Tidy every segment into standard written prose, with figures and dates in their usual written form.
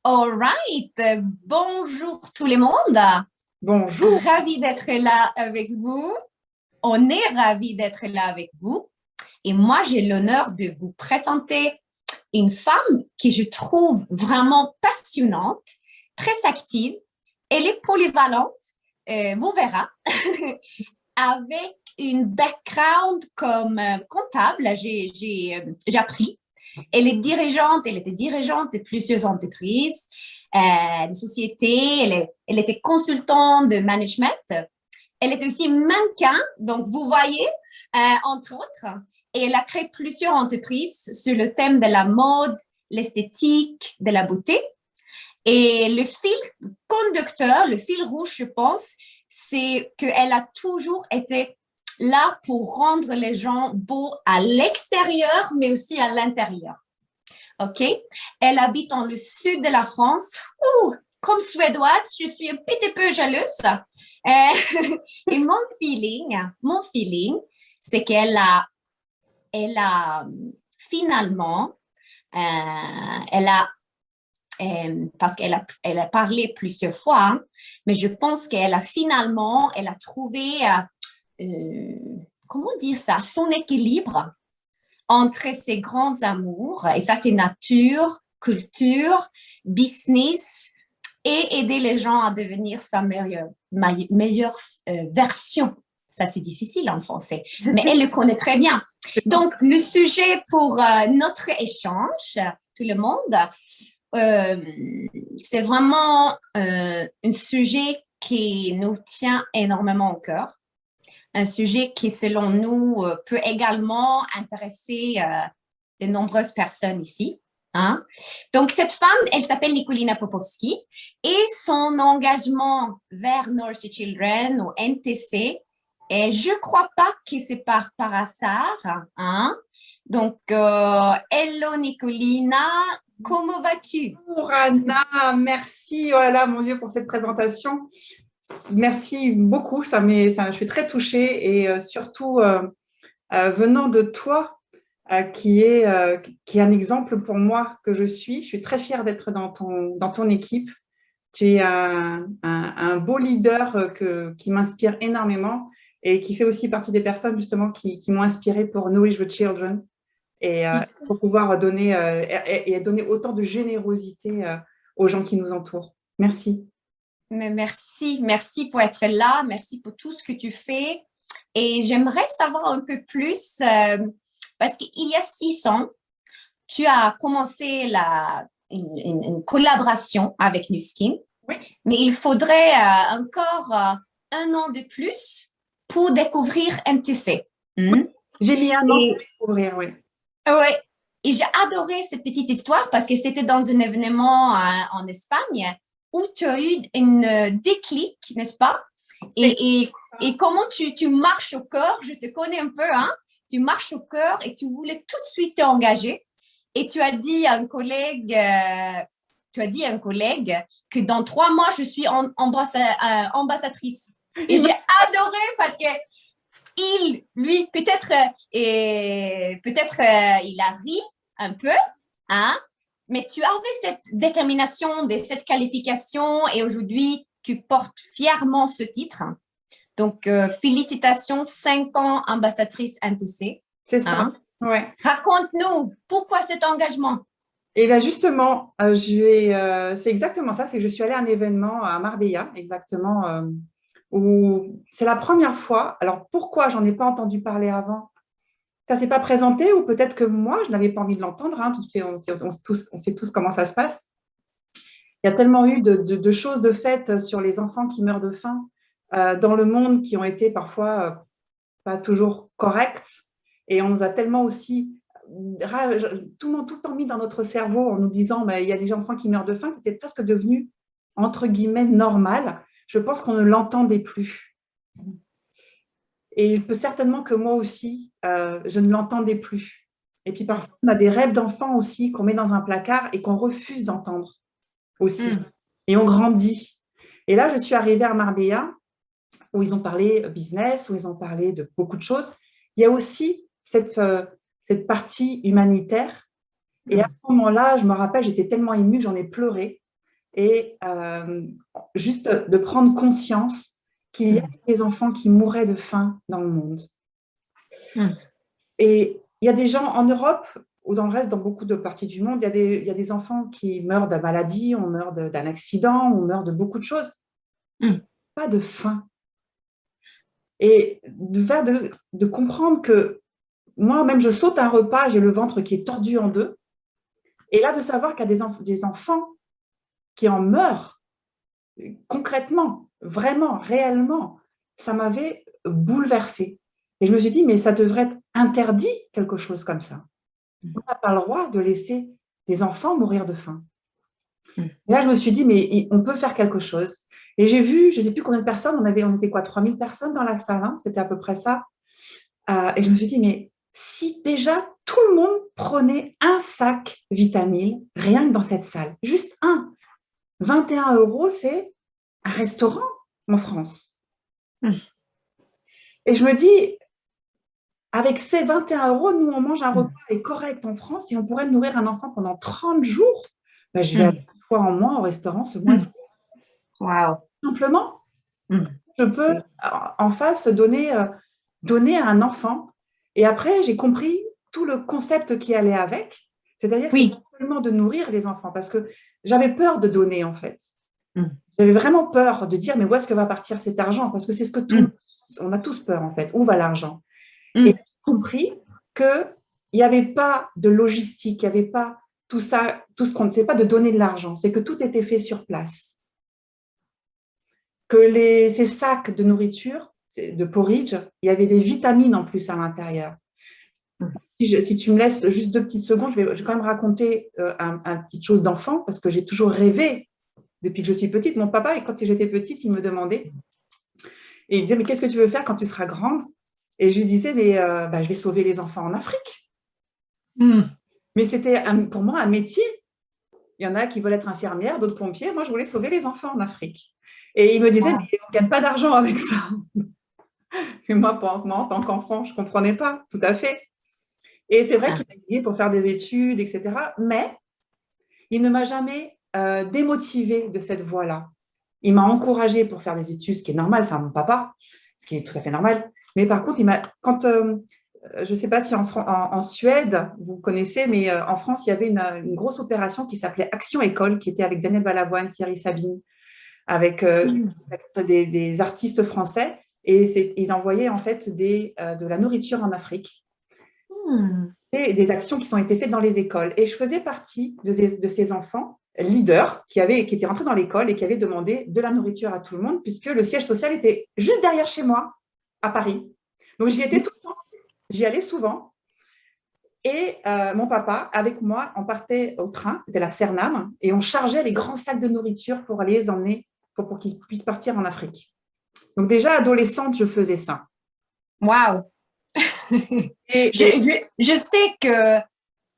All right. Bonjour tout le monde. Bonjour. Ravi d'être là avec vous. On est ravi d'être là avec vous. Et moi, j'ai l'honneur de vous présenter une femme que je trouve vraiment passionnante, très active. Elle est polyvalente, vous verrez, avec une background comme comptable. J'ai appris. Elle était dirigeante de plusieurs entreprises, de sociétés. Elle était consultante de management. Elle était aussi mannequin, donc vous voyez, entre autres. Et elle a créé plusieurs entreprises sur le thème de la mode, l'esthétique, de la beauté. Et le fil conducteur, le fil rouge, je pense, c'est qu'elle a toujours été là pour rendre les gens beaux à l'extérieur, mais aussi à l'intérieur. OK? Elle habite dans le sud de la France. Ouh, comme suédoise, je suis un petit peu jalouse. Et mon feeling, c'est qu'elle a finalement, elle a parce qu'elle a parlé plusieurs fois, hein, mais je pense elle a trouvé, comment dire ça, son équilibre entre ses grands amours, et ça c'est nature, culture, business, et aider les gens à devenir sa meilleure version. Ça c'est difficile en français, mais elle le connaît très bien. Donc le sujet pour notre échange, tout le monde, euh, c'est vraiment un sujet qui nous tient énormément au cœur, un sujet qui, selon nous, peut également intéresser de nombreuses personnes ici. Hein? Donc, cette femme, elle s'appelle Nikolina Popovski et son engagement vers North Children ou NTC, et je ne crois pas que c'est par hasard. Hein? Donc, hello Nikolina, comment vas-tu? Bonjour Anna, merci oh là là, mon Dieu pour cette présentation. Merci beaucoup, je suis très touchée et surtout venant de toi qui est un exemple pour moi que je suis. Je suis très fière d'être dans ton équipe. Tu es un beau leader qui m'inspire énormément et qui fait aussi partie des personnes justement qui m'ont inspirée pour Nourish the Children. Et pour pouvoir donner et donner autant de générosité aux gens qui nous entourent. Merci. Mais merci pour être là, merci pour tout ce que tu fais. Et j'aimerais savoir un peu plus, parce qu'il y a 6 ans, tu as commencé une collaboration avec Nu Skin, Oui, mais il faudrait encore 1 an de plus pour découvrir NTC. oui. Hmm? J'ai mis un an pour Et découvrir, oui. ouais, et j'ai adoré cette petite histoire parce que c'était dans un événement en Espagne où tu as eu une déclic, n'est-ce pas? C'est Et comment tu marches au cœur, je te connais un peu, hein? Tu marches au cœur et tu voulais tout de suite t'engager. Et tu as dit à un collègue que dans 3 mois, je suis ambassadrice. Et il m'a- j'ai adoré parce que lui, il a ri un peu, hein, mais tu avais cette détermination, cette qualification et aujourd'hui, tu portes fièrement ce titre. Donc, félicitations, 5 ans ambassadrice NTC. c'est ça. Hein. Ouais. Raconte-nous, pourquoi cet engagement? Et bien justement, c'est exactement ça, c'est que je suis allée à un événement à Marbella, exactement, où c'est la première fois. Alors pourquoi j'en ai pas entendu parler avant? Ça s'est pas présenté ou peut-être que moi, je n'avais pas envie de l'entendre. Hein, on sait tous comment ça se passe. Il y a tellement eu de choses de faites sur les enfants qui meurent de faim dans le monde qui ont été parfois pas toujours correctes. Et on nous a tellement aussi tout le temps mis dans notre cerveau en nous disant bah, il y a des enfants qui meurent de faim. C'était presque devenu, entre guillemets, normal. Je pense qu'on ne l'entendait plus. Et il peut certainement que moi aussi, je ne l'entendais plus. Et puis parfois, on a des rêves d'enfants aussi qu'on met dans un placard et qu'on refuse d'entendre aussi. Et on grandit. Et là, je suis arrivée à Marbella, où ils ont parlé business, où ils ont parlé de beaucoup de choses. Il y a aussi cette partie humanitaire. Et à ce moment-là, je me rappelle, j'étais tellement émue, j'en ai pleuré. et juste de prendre conscience qu'il y a des enfants qui mouraient de faim dans le monde. Et il y a des gens en Europe ou dans le reste, dans beaucoup de parties du monde, il y a des enfants qui meurent de maladie, on meurt d'un accident, on meurt de beaucoup de choses. Pas de faim. Et de comprendre que moi-même, je saute un repas, j'ai le ventre qui est tordu en deux. Et là, de savoir qu'il y a des enfants qui en meurent concrètement, vraiment, réellement, ça m'avait bouleversée. Et je me suis dit, mais ça devrait être interdit, quelque chose comme ça. On n'a pas le droit de laisser des enfants mourir de faim. Et là, je me suis dit, mais on peut faire quelque chose. Et j'ai vu, je ne sais plus combien de personnes, on était quoi, 3000 personnes dans la salle, hein, c'était à peu près ça. Et je me suis dit, mais si déjà tout le monde prenait un sac Vitamil, rien que dans cette salle, juste un, 21 €, c'est un restaurant en France. Et je me dis, avec ces 21 €, nous, on mange un repas correct en France et on pourrait nourrir un enfant pendant 30 jours. Ben, je vais aller une fois en moins au restaurant ce mois-ci. Wow. Simplement, je peux en face donner à un enfant. Et après, j'ai compris tout le concept qui allait avec. C'est-à-dire que c'est pas seulement de nourrir les enfants, parce que j'avais peur de donner, en fait. J'avais vraiment peur de dire, mais où est-ce que va partir cet argent? Parce que c'est ce que on a tous peur, en fait. Où va l'argent? Et j'ai compris qu'il n'y avait pas de logistique, il n'y avait pas tout ça, tout ce qu'on ne sait pas de donner de l'argent. C'est que tout était fait sur place. Que ces sacs de nourriture, de porridge, il y avait des vitamines en plus à l'intérieur. Si tu me laisses juste 2 petites secondes, je vais quand même raconter une petite chose d'enfant, parce que j'ai toujours rêvé, depuis que je suis petite. Mon papa, quand j'étais petite, il me demandait, et il me disait, mais qu'est-ce que tu veux faire quand tu seras grande? Et je lui disais, mais je vais sauver les enfants en Afrique. Mais c'était pour moi un métier. Il y en a qui veulent être infirmières, d'autres pompiers. Moi, je voulais sauver les enfants en Afrique. Et il me disait, mais on ne gagne pas d'argent avec ça. Et moi, en tant qu'enfant, je ne comprenais pas tout à fait. Et c'est vrai qu'il m'a aidé pour faire des études, etc. Mais il ne m'a jamais démotivée de cette voie-là. Il m'a encouragée pour faire des études, ce qui est normal, c'est mon papa, ce qui est tout à fait normal. Mais par contre, je ne sais pas si en Suède, vous connaissez, mais en France, il y avait une grosse opération qui s'appelait Action École, qui était avec Daniel Balavoine, Thierry Sabine, avec des artistes français. Et ils envoyaient en fait de la nourriture en Afrique. Et des actions qui ont été faites dans les écoles. Et je faisais partie de ces enfants leaders qui étaient rentrés dans l'école et qui avaient demandé de la nourriture à tout le monde, puisque le siège social était juste derrière chez moi, à Paris. Donc, j'y étais tout le temps. J'y allais souvent. Et mon papa, avec moi, on partait au train, c'était la Cernam, et on chargeait les grands sacs de nourriture pour aller les emmener, pour qu'ils puissent partir en Afrique. Donc, déjà, adolescente, je faisais ça. Wow! Je sais que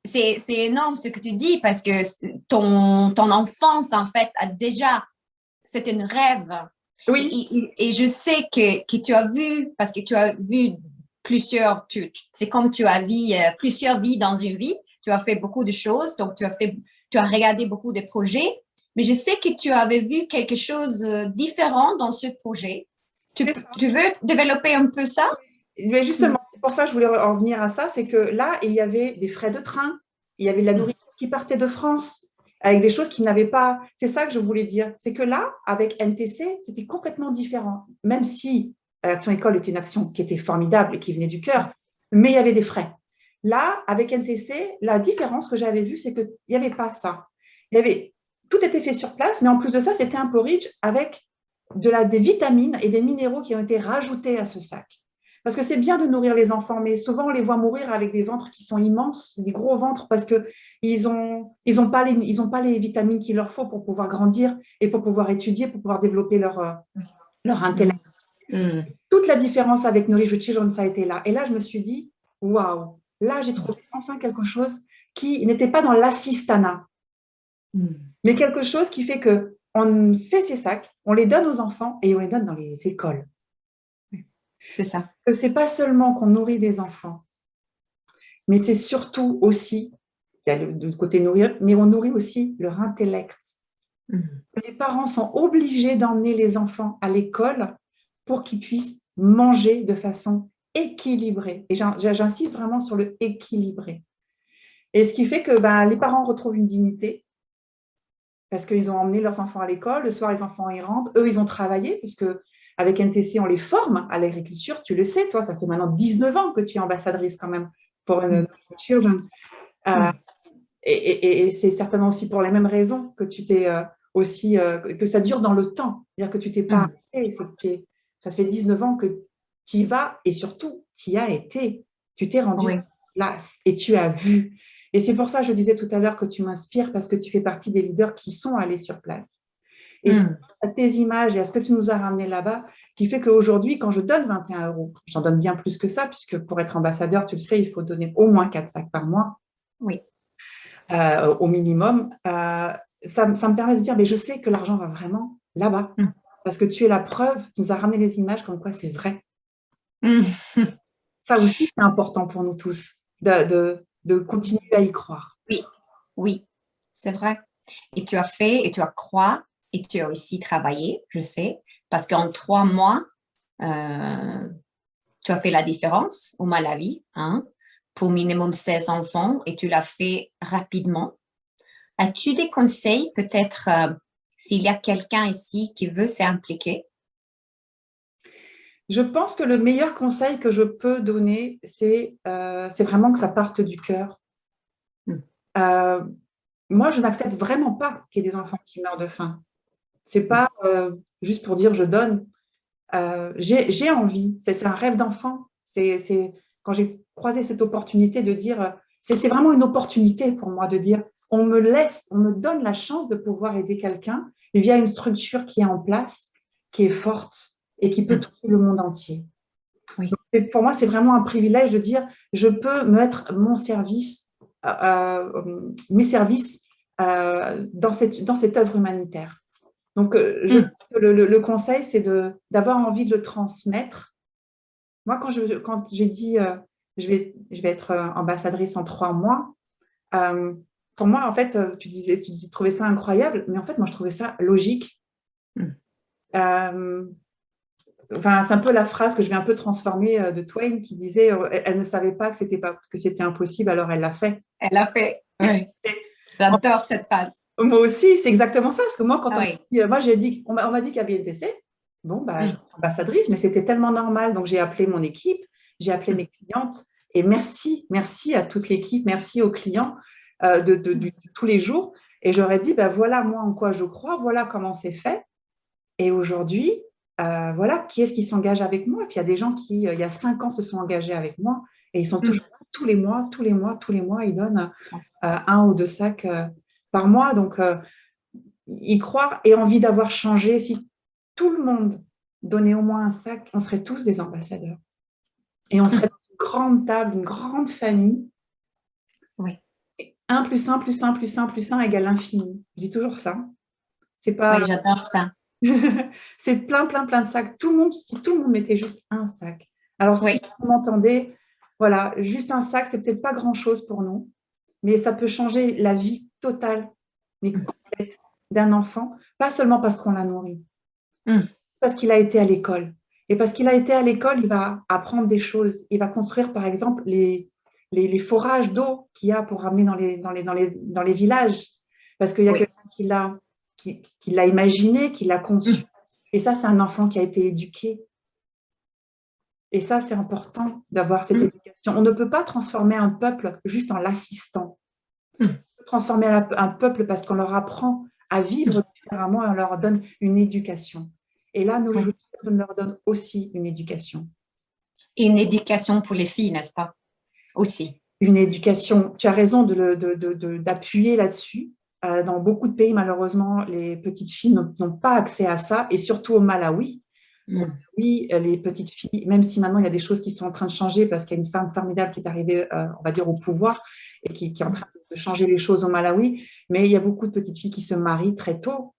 c'est énorme ce que tu dis, parce que ton enfance, en fait, c'est un rêve. Oui. Et je sais que tu as vu, parce que tu as vu c'est comme tu as vu plusieurs vies dans une vie. Tu as fait beaucoup de choses, donc tu as regardé beaucoup de projets, mais je sais que tu avais vu quelque chose de différent dans ce projet. Tu veux développer un peu ça? Mais justement, c'est pour ça que je voulais en venir à ça, c'est que là, il y avait des frais de train, il y avait de la nourriture qui partait de France, avec des choses qui n'avaient pas… C'est ça que je voulais dire. C'est que là, avec NTC, c'était complètement différent. Même si l'Action École était une action qui était formidable et qui venait du cœur, mais il y avait des frais. Là, avec NTC, la différence que j'avais vue, c'est qu'il n'y avait pas ça. Tout était fait sur place, mais en plus de ça, c'était un porridge avec des vitamines et des minéraux qui ont été rajoutés à ce sac. Parce que c'est bien de nourrir les enfants, mais souvent on les voit mourir avec des ventres qui sont immenses, des gros ventres, parce qu'ils n'ont pas les vitamines qu'il leur faut pour pouvoir grandir et pour pouvoir étudier, pour pouvoir développer leur intellect. Toute la différence avec Nourish the Children, ça a été là. Et là, je me suis dit, waouh, là, j'ai trouvé enfin quelque chose qui n'était pas dans l'assistanat, mais quelque chose qui fait qu'on fait ces sacs, on les donne aux enfants et on les donne dans les écoles. C'est ça. Que ce n'est pas seulement qu'on nourrit des enfants, mais c'est surtout aussi, il y a le côté nourrir, mais on nourrit aussi leur intellect. Mhm. Les parents sont obligés d'emmener les enfants à l'école pour qu'ils puissent manger de façon équilibrée. Et j'insiste vraiment sur le équilibré. Et ce qui fait que les parents retrouvent une dignité parce qu'ils ont emmené leurs enfants à l'école. Le soir, les enfants y rentrent. Eux, ils ont travaillé parce qu'avec NTC, on les forme à l'agriculture. Tu le sais, toi, ça fait maintenant 19 ans que tu es ambassadrice quand même pour Children. Euh, et c'est certainement aussi pour les mêmes raisons que tu t'es aussi, que ça dure dans le temps. C'est-à-dire que tu t'es pas arrêté. Ça fait 19 ans que tu y vas et surtout, tu y as été. Tu t'es rendu Oui. sur place et tu as vu. Et c'est pour ça que je disais tout à l'heure que tu m'inspires parce que tu fais partie des leaders qui sont allés sur place. Et c'est à tes images et à ce que tu nous as ramené là-bas qui fait qu'aujourd'hui, quand je donne 21 €, j'en donne bien plus que ça, puisque pour être ambassadeur, tu le sais, il faut donner au moins 4 sacs par mois. Oui. Au minimum, ça me permet de dire, mais je sais que l'argent va vraiment là-bas. Parce que tu es la preuve, tu nous as ramené les images comme quoi c'est vrai. Ça aussi, c'est important pour nous tous, de continuer à y croire. Oui, oui, c'est vrai. Et tu as fait, et tu as crois, et tu as aussi travaillé, je sais, parce qu'en 3 mois, tu as fait la différence au Malawi, hein, pour minimum 16 enfants, et tu l'as fait rapidement. As-tu des conseils, peut-être, s'il y a quelqu'un ici qui veut s'impliquer? Je pense que le meilleur conseil que je peux donner, c'est vraiment que ça parte du cœur. Euh, Moi, je n'accepte vraiment pas qu'il y ait des enfants qui meurent de faim. C'est pas juste pour dire je donne. J'ai envie, c'est un rêve d'enfant. Quand j'ai croisé cette opportunité de dire, c'est vraiment une opportunité pour moi de dire, on me donne la chance de pouvoir aider quelqu'un via une structure qui est en place, qui est forte et qui peut toucher le monde entier. Oui. Donc, pour moi, c'est vraiment un privilège de dire, je peux mettre mon service, mes services dans cette œuvre humanitaire. Donc, le conseil, c'est d'avoir envie de le transmettre. Moi, quand j'ai dit je vais être ambassadrice en 3 mois, pour moi, en fait, tu trouvais ça incroyable, mais en fait, moi, je trouvais ça logique. Enfin, c'est un peu la phrase que je vais un peu transformer de Twain qui disait elle ne savait pas que c'était impossible, alors elle l'a fait. Elle a fait. Oui. J'adore cette phrase. Moi aussi, c'est exactement ça. Parce que moi, quand Oui. moi, on m'a dit qu'il y avait NTC. Bon, je suis ambassadrice, mais c'était tellement normal. Donc, j'ai appelé mon équipe, j'ai appelé mes clientes. Et merci à toute l'équipe, merci aux clients de tous les jours. Et j'aurais dit, voilà moi en quoi je crois, voilà comment c'est fait. Et aujourd'hui, voilà, qui est-ce qui s'engage avec moi? Et puis, il y a des gens qui, il y a 5 ans, se sont engagés avec moi. Et ils sont toujours là, tous les mois, ils donnent 1 ou 2 sacs par mois. Donc, y croire et envie d'avoir changé. Si tout le monde donnait au moins un sac, on serait tous des ambassadeurs. Et on serait une grande table, une grande famille. Oui. 1 plus 1 plus 1 plus 1 plus 1 égale l'infini. Je dis toujours ça. C'est pas... Oui, j'adore ça. c'est plein de sacs. Si tout le monde mettait juste un sac. Alors, si Oui. vous m'entendez, voilà, juste un sac, c'est peut-être pas grand-chose pour nous, mais ça peut changer la vie totale, mais complète d'un enfant, pas seulement parce qu'on l'a nourri, parce qu'il a été à l'école. Et parce qu'il a été à l'école, il va apprendre des choses. Il va construire, par exemple, les forages d'eau qu'il y a pour ramener dans les villages. Parce qu'il y a quelqu'un qui l'a imaginé, qui l'a conçu. Et ça, c'est un enfant qui a été éduqué. Et ça, c'est important d'avoir cette éducation. On ne peut pas transformer un peuple juste en l'assistant. On peut transformer un peuple parce qu'on leur apprend à vivre différemment et on leur donne une éducation. Et là, nous, on leur donne aussi une éducation. Et une éducation pour les filles, n'est-ce pas? Aussi. Une éducation, tu as raison d'appuyer là-dessus. Dans beaucoup de pays, malheureusement, les petites filles n'ont pas accès à ça, et surtout au Malawi. Oui, les petites filles, même si maintenant il y a des choses qui sont en train de changer parce qu'il y a une femme formidable qui est arrivée, on va dire, au pouvoir et qui est en train de changer les choses au Malawi, mais il y a beaucoup de petites filles qui se marient très tôt.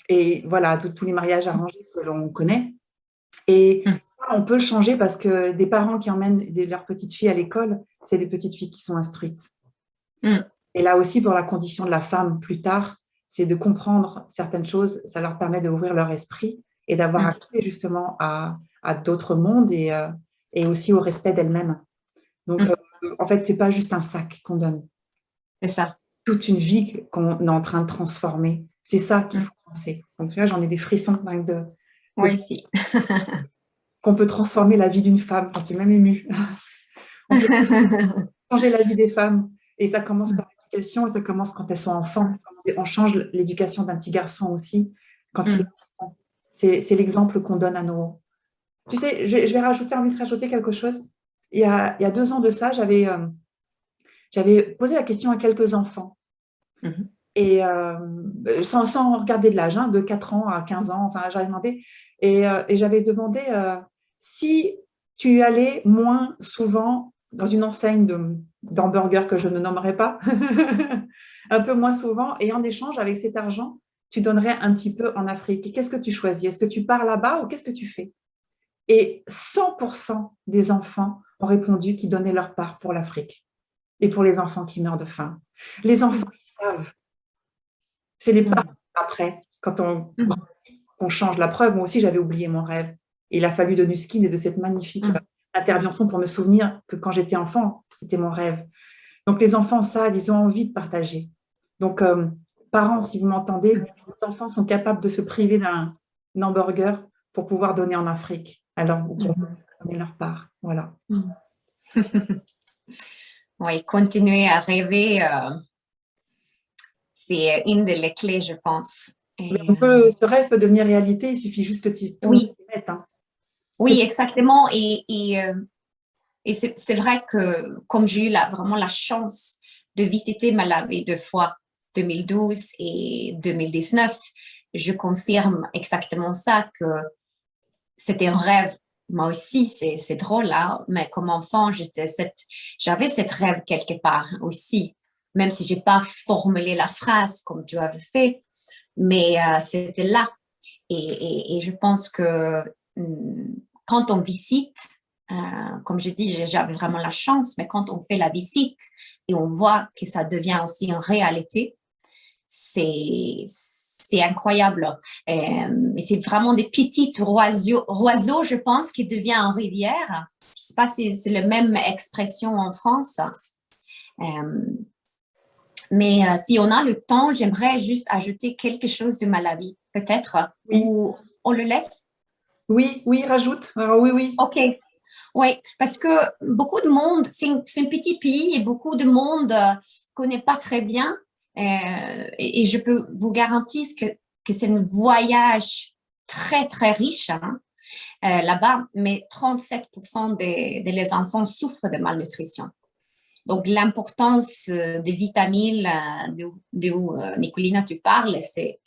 Et voilà, tous les mariages arrangés que l'on connaît. Et on peut le changer parce que des parents qui emmènent leurs petites filles à l'école, c'est des petites filles qui sont instruites. Et là aussi, pour la condition de la femme plus tard, c'est de comprendre certaines choses. Ça leur permet d'ouvrir leur esprit et d'avoir accès justement à d'autres mondes et aussi au respect d'elles-mêmes. Donc, en fait, ce n'est pas juste un sac qu'on donne. C'est ça. Toute une vie qu'on est en train de transformer. C'est ça qu'il faut penser. Donc, tu vois, j'en ai des frissons Oui, si. qu'on peut transformer la vie d'une femme. Quand tu es même émue. On peut changer la vie des femmes. Et ça commence par l'éducation et ça commence quand elles sont enfants. On change l'éducation d'un petit garçon aussi quand il est enfant. C'est l'exemple qu'on donne à nos... Tu sais, je vais envie de rajouter quelque chose. Il y a 2 ans de ça, j'avais posé la question à quelques enfants. Et sans regarder de l'âge, de 4 ans à 15 ans, enfin, j'avais demandé. Et j'avais demandé si tu allais moins souvent dans une enseigne d'hamburgers que je ne nommerai pas, un peu moins souvent, et en échange, avec cet argent, tu donnerais un petit peu en Afrique. Et qu'est-ce que tu choisis? Est-ce que tu pars là-bas ou qu'est-ce que tu fais? Et 100% des enfants ont répondu qu'ils donnaient leur part pour l'Afrique et pour les enfants qui meurent de faim. Les enfants, ils savent. C'est les parents après, quand on change la preuve. Moi aussi, j'avais oublié mon rêve. Et il a fallu de Nuskin et de cette magnifique intervention pour me souvenir que quand j'étais enfant, c'était mon rêve. Donc, les enfants savent, ils ont envie de partager. Donc, parents, si vous m'entendez, les enfants sont capables de se priver d'un hamburger pour pouvoir donner en Afrique. Alors, vous pouvez donner leur part. Voilà. Oui, continuer à rêver, c'est une des clés, je pense. Mais ce rêve peut devenir réalité, il suffit juste que tu t'y mettes. Oui, exactement. Et c'est vrai que comme j'ai eu vraiment la chance de visiter Malawi 2 fois, 2012 et 2019, je confirme exactement ça, que c'était un rêve. Moi aussi, c'est drôle, hein, mais comme enfant, j'avais cette rêve quelque part aussi, même si je n'ai pas formulé la phrase comme tu avais fait, mais c'était là. Et je pense que quand on visite, comme je dis, j'avais vraiment la chance, mais quand on fait la visite et on voit que ça devient aussi une réalité, c'est incroyable. Et c'est vraiment des petits roiseaux, je pense, qui deviennent en rivière. Je ne sais pas si c'est la même expression en France. Mais si on a le temps, j'aimerais juste ajouter quelque chose de Malawi, peut-être, ou on le laisse? Oui, rajoute. Alors, oui. OK. Oui, parce que beaucoup de monde, c'est un petit pays et beaucoup de monde ne connaît pas très bien. Et je peux vous garantir que c'est un voyage très, très riche là-bas, mais 37% des enfants souffrent de malnutrition. Donc, l'importance des vitamines d'où Nicolina, tu parles, c'est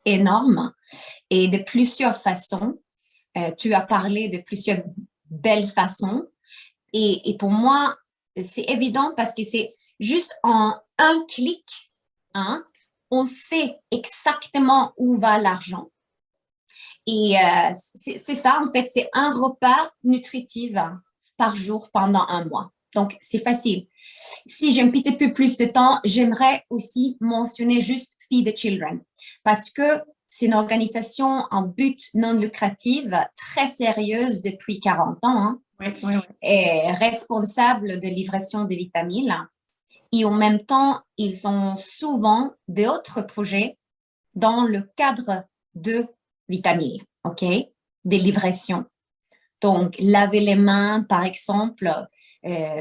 énorme et de plusieurs façons. Tu as parlé de plusieurs belles façons et pour moi, c'est évident parce que c'est juste en un clic, on sait exactement où va l'argent. Et c'est ça, en fait, c'est un repas nutritif par jour pendant un mois. Donc, c'est facile. Si j'ai un petit peu plus de temps, j'aimerais aussi mentionner juste Feed the Children parce que c'est une organisation en but non lucratif très sérieuse depuis 40 ans et responsable de livraison de vitamines. Et en même temps, ils ont souvent d'autres projets dans le cadre de vitamines, OK? Des livraisons. Donc, laver les mains, par exemple,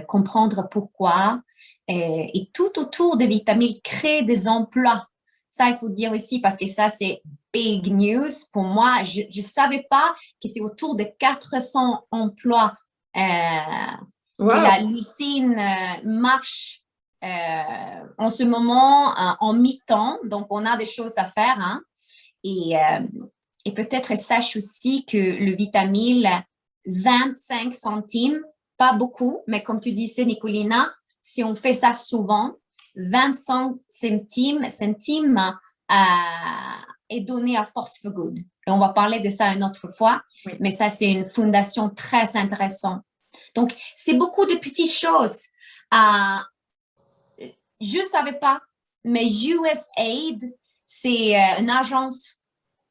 comprendre pourquoi. Et tout autour des vitamines, créer des emplois. Ça, il faut dire aussi parce que ça, c'est big news. Pour moi, je ne savais pas que c'est autour de 400 emplois que la Lucine marche en ce moment en mi-temps. Donc, on a des choses à faire. Et peut-être sache aussi que le vitamine 25 centimes, pas beaucoup, mais comme tu disais, Nicolina, si on fait ça souvent, 25 centimes est donné à Force for Good. Et on va parler de ça une autre fois, mais ça, c'est une fondation très intéressante. Donc, c'est beaucoup de petites choses. Je ne savais pas, mais USAID, c'est une agence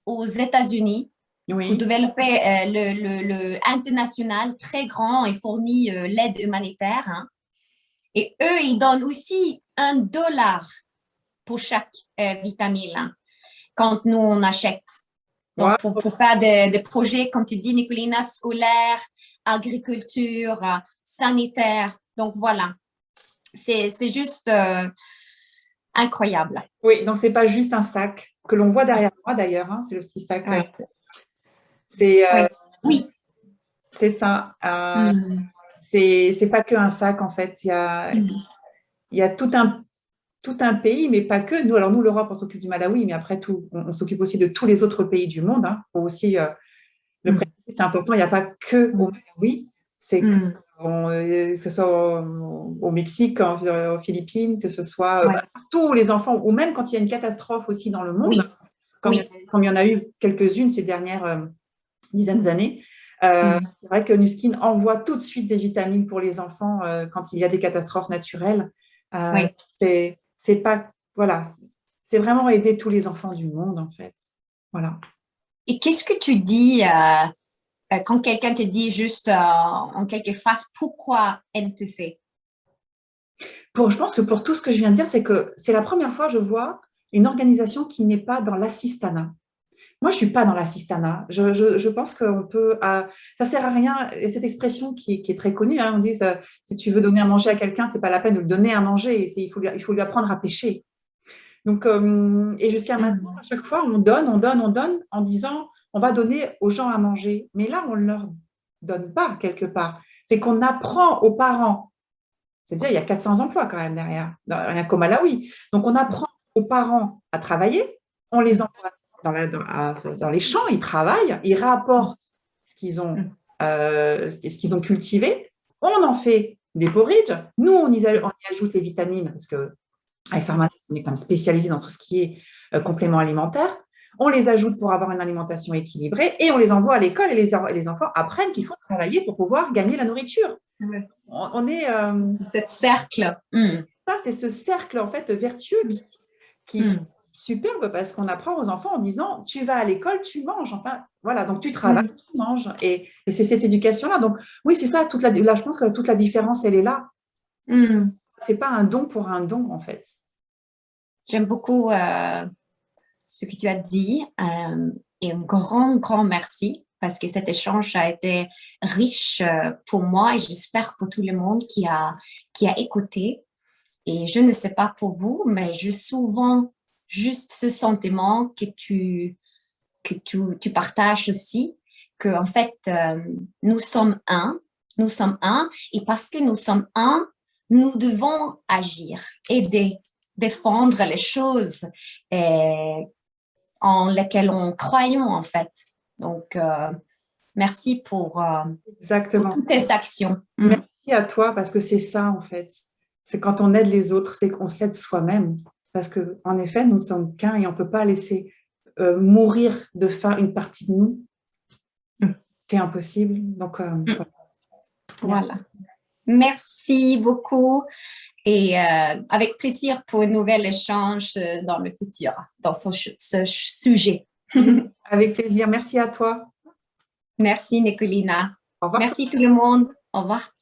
aux États-Unis pour Oui. développer le international très grand et fournit l'aide humanitaire. Hein. Et eux, ils donnent aussi $1 pour chaque vitamine hein, quand nous, on achète. Donc, Wow. pour faire des projets, comme tu dis, Nicolina, scolaires, agriculture, sanitaire. Donc, voilà. C'est juste incroyable. Oui, donc c'est pas juste un sac que l'on voit derrière moi d'ailleurs, hein, c'est le petit sac. Ouais. C'est Ouais. Oui. c'est ça. Mm. C'est pas que un sac en fait. Il y a tout un pays, mais pas que. Nous, alors nous, l'Europe, on s'occupe du Malawi, mais après tout, on s'occupe aussi de tous les autres pays du monde. Hein. Faut aussi le Mm. préciser, c'est important. Il n'y a pas que au Malawi, c'est que, Mm. que ce soit au Mexique, aux Philippines, que ce soit Ouais. partout où les enfants, ou même quand il y a une catastrophe aussi dans le Oui. monde, Oui. comme il y en a eu quelques-unes ces dernières dizaines d'années. Mm. C'est vrai que Nuskin envoie tout de suite des vitamines pour les enfants quand il y a des catastrophes naturelles. Oui. C'est pas, voilà, c'est vraiment aider tous les enfants du monde en fait. Voilà. Et qu'est-ce que tu dis quand quelqu'un te dit juste en quelques phrases pourquoi NTC? Je pense que pour tout ce que je viens de dire, c'est que c'est la première fois que je vois une organisation qui n'est pas dans l'assistanat. Moi, je ne suis pas dans l'assistanat. Je pense qu'on peut. Ça ne sert à rien. Et cette expression qui est très connue, hein, on dit si tu veux donner à manger à quelqu'un, ce n'est pas la peine de le donner à manger. Il faut lui apprendre à pêcher. Donc, et jusqu'à maintenant, à chaque fois, on donne en disant on va donner aux gens à manger. Mais là, on ne leur donne pas quelque part. C'est qu'on apprend aux parents. C'est-à-dire, il y a 400 emplois quand même derrière, rien qu'au Malawi. Donc, on apprend aux parents à travailler, on les envoie dans les champs, ils travaillent, ils rapportent ce qu'ils ce qu'ils ont cultivé, on en fait des porridge, nous, on y ajoute les vitamines, parce que avec Pharmalis, on est quand même spécialisé dans tout ce qui est complément alimentaire. On les ajoute pour avoir une alimentation équilibrée et on les envoie à l'école et les enfants apprennent qu'il faut travailler pour pouvoir gagner la nourriture. On est Cette cercle. Mm. ça, c'est ce cercle en fait vertueux qui est superbe parce qu'on apprend aux enfants en disant tu vas à l'école, tu manges. Enfin, voilà, donc tu travailles, tu manges. Et c'est cette éducation-là. Donc, oui, c'est ça. Là, je pense que toute la différence, elle est là. Mm. C'est pas un don pour un don, en fait. J'aime beaucoup ce que tu as dit et un grand merci parce que cet échange a été riche pour moi et j'espère pour tout le monde qui a écouté. Et je ne sais pas pour vous, mais j'ai souvent juste ce sentiment que tu partages aussi, que en fait, nous sommes un, et parce que nous sommes un, nous devons agir, aider, défendre les choses en lesquelles on croyons en fait. Donc, merci pour Exactement. toutes tes actions. Merci à toi parce que c'est ça, en fait. C'est quand on aide les autres, c'est qu'on s'aide soi-même. Parce que, en effet, nous ne sommes qu'un et on ne peut pas laisser mourir de faim une partie de nous. C'est impossible. Donc, voilà. Merci beaucoup et avec plaisir pour un nouvel échange dans le futur, dans ce sujet. Avec plaisir. Merci à toi. Merci, Nicolina. Au revoir. Merci tout le monde. Au revoir.